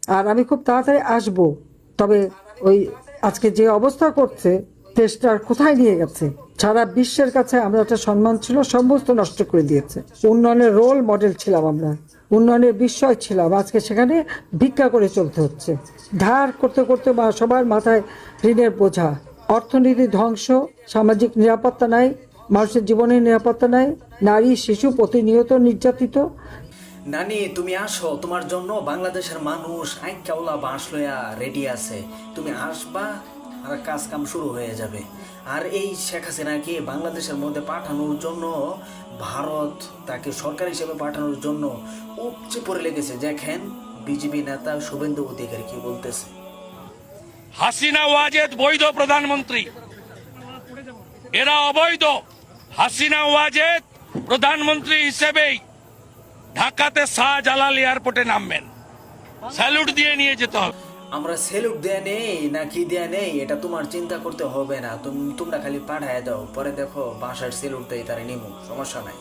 আর আমি খুব তাড়াতাড়ি আসব। তবে ওই আজকে যে অবস্থা করছে, দেশটা কোথায় নিয়ে গেছে, সারা বিশ্বের কাছে আমরা একটা সম্মান ছিল, সমস্ত নষ্ট করে দিয়েছে। উন্নয়নের রোল মডেল ছিলাম আমরা, উন্নয়নের বিস্ময় ছিলাম, আজকে সেখানে ভিক্ষা করে চলতে হচ্ছে। ধার করতে করতে সবার মাথায় ঋণের বোঝা, অর্থনীতি ধ্বংস, সামাজিক নিরাপত্তা নাই, মানুষের জীবনের নিরাপত্তা নাই, নারী শিশু প্রতিনিয়ত নির্যাতিত। নানি তুমি আসো, তোমার জন্য বাংলাদেশের মানুষ আইকাউলা বাঁশ লইয়া রেডি আছে। তুমি আসবা আর কাজ কাম শুরু হয়ে যাবে। আর এই শেখ হাসিনাকে বাংলাদেশের মধ্যে পাঠানোর জন্য ভারত তাকে সরকার হিসেবে পাঠানোর জন্য উপচে পড়ে লেগেছে। দেখেন বিজেপি নেতা শুভেন্দু অধিকারী কি বলতেছে। হাসিনা ওয়াজেদ বৈধ প্রধানমন্ত্রী, এরা অবৈধ। হাসিনা ওয়াজেদ প্রধানমন্ত্রী হিসেবেই ঢাকাতে শাহজালাল এয়ারপোর্টে নামবেন, স্যালুট দিয়ে নিয়ে যেতে হবে। আমরা সেলুট দেয়া নেই না কি দেয়া নেই এটা তোমার চিন্তা করতে হবে না, তোমরা খালি পাঠায় দাও, পরে দেখো বাসার সেলুট দেয় তারা নিমু, সমস্যা নাই।